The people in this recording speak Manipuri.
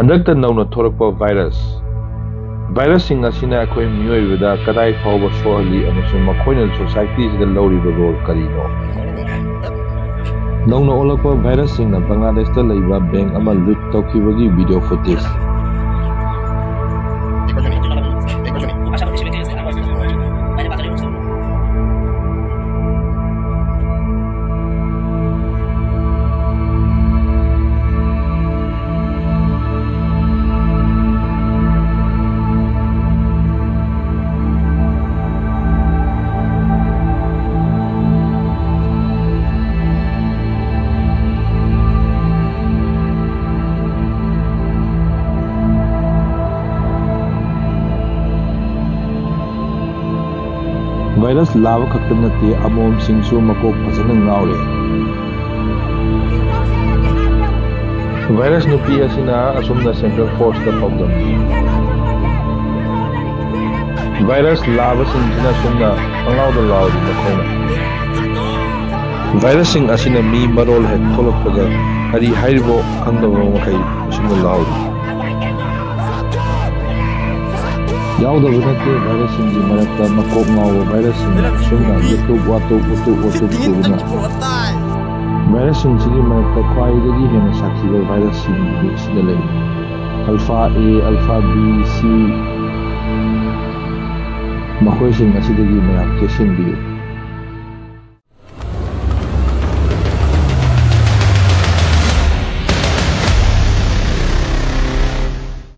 ꯍꯟꯗꯛꯇ ꯅꯧꯅ ꯊꯣꯛꯂꯛꯄ ꯚꯥꯏꯔꯁ ꯚꯥꯏꯔꯁꯁꯤꯡ ꯑꯁꯤꯅ ꯑꯩꯈꯣꯏ ꯃꯤꯑꯣꯏꯕꯗ ꯀꯗꯥꯏ ꯐꯥꯎꯕ ꯁꯣꯛꯍꯜꯂꯤ ꯑꯃꯁꯨꯡ ꯃꯈꯣꯏꯅ ꯁꯣꯁꯥꯏꯇꯤꯁꯤꯗ ꯂꯧꯔꯤꯕ ꯔꯣꯜ ꯀꯔꯤꯅꯣ? ꯅꯧꯅ ꯑꯣꯜꯂꯛꯄ ꯚꯥꯏꯔꯁꯁꯤꯡꯅ ꯕꯪꯒ꯭ꯂꯥꯗꯦꯁꯇ ꯂꯩꯕ ꯕꯦꯡꯛ ꯑꯃ ꯂꯨꯠ ꯇꯧꯈꯤꯕꯒꯤ ꯚꯤꯗꯤꯑꯣ ꯐꯨꯇꯦꯖ꯫ ꯚꯥꯏꯔꯁ ꯂꯥꯕ ꯈꯛꯇ ꯅꯠꯇꯦ, ꯑꯃꯣꯝꯁꯤꯡꯁꯨ ꯃꯀꯣꯛ ꯐꯖꯅ ꯉꯥꯎꯔꯦ꯫ ꯚꯥꯏꯔꯁ ꯅꯨꯄꯤ ꯑꯁꯤꯅ ꯑꯁꯨꯝꯅ ꯁꯦꯟꯇ꯭ꯔꯦꯜ ꯐꯣꯔꯁꯇ ꯄꯥꯎꯗꯝꯃꯤ꯫ ꯚꯥꯏꯔꯁ ꯂꯥꯕꯁꯤꯡꯁꯤꯅ ꯑꯁꯨꯝꯅ ꯄꯪꯂꯥꯎꯗ ꯂꯥꯎꯔꯤ ꯃꯈꯣꯏꯅ꯫ ꯚꯥꯏꯔꯁꯁꯤꯡ ꯑꯁꯤꯅ ꯃꯤ ꯃꯔꯣꯜ ꯍꯦꯛ ꯊꯣꯛꯂꯛꯄꯒ ꯀꯔꯤ ꯍꯥꯏꯔꯤꯕꯣ ꯈꯪꯗꯕ ꯃꯈꯩ ꯑꯁꯨꯝꯅ ꯂꯥꯎꯔꯤ꯫ ꯌꯥꯎꯗꯕ ꯅꯠꯇꯦ ꯚꯥꯏꯔꯁꯁꯤꯡꯒꯤ ꯃꯔꯛꯇ ꯃꯀꯣꯛ ꯉꯥꯎꯕ ꯚꯥꯏꯔꯁꯁꯤꯡꯅ ꯑꯁꯨꯝꯅ ꯌꯦꯇꯨꯞ ꯋꯥꯇꯨꯞ ꯎꯇꯨꯞ ꯋꯥꯇꯨꯞ ꯇꯧꯗꯨꯅ꯫ ꯚꯥꯏꯔꯁꯁꯤꯡꯁꯤꯒꯤ ꯃꯔꯛꯇ ꯈ꯭ꯋꯥꯏꯗꯒꯤ ꯍꯦꯟꯅ ꯁꯥꯊꯤꯕ ꯚꯥꯏꯔꯁꯁꯤꯡꯗꯤ ꯑꯁꯤꯗ ꯂꯩꯔꯤ: alpha A, alpha B, C꯫ ꯃꯈꯣꯏꯁꯤꯡ ꯑꯁꯤꯗꯒꯤ ꯃꯌꯥꯝ ꯆꯦꯛꯁꯤꯟꯕꯤꯌꯨ꯫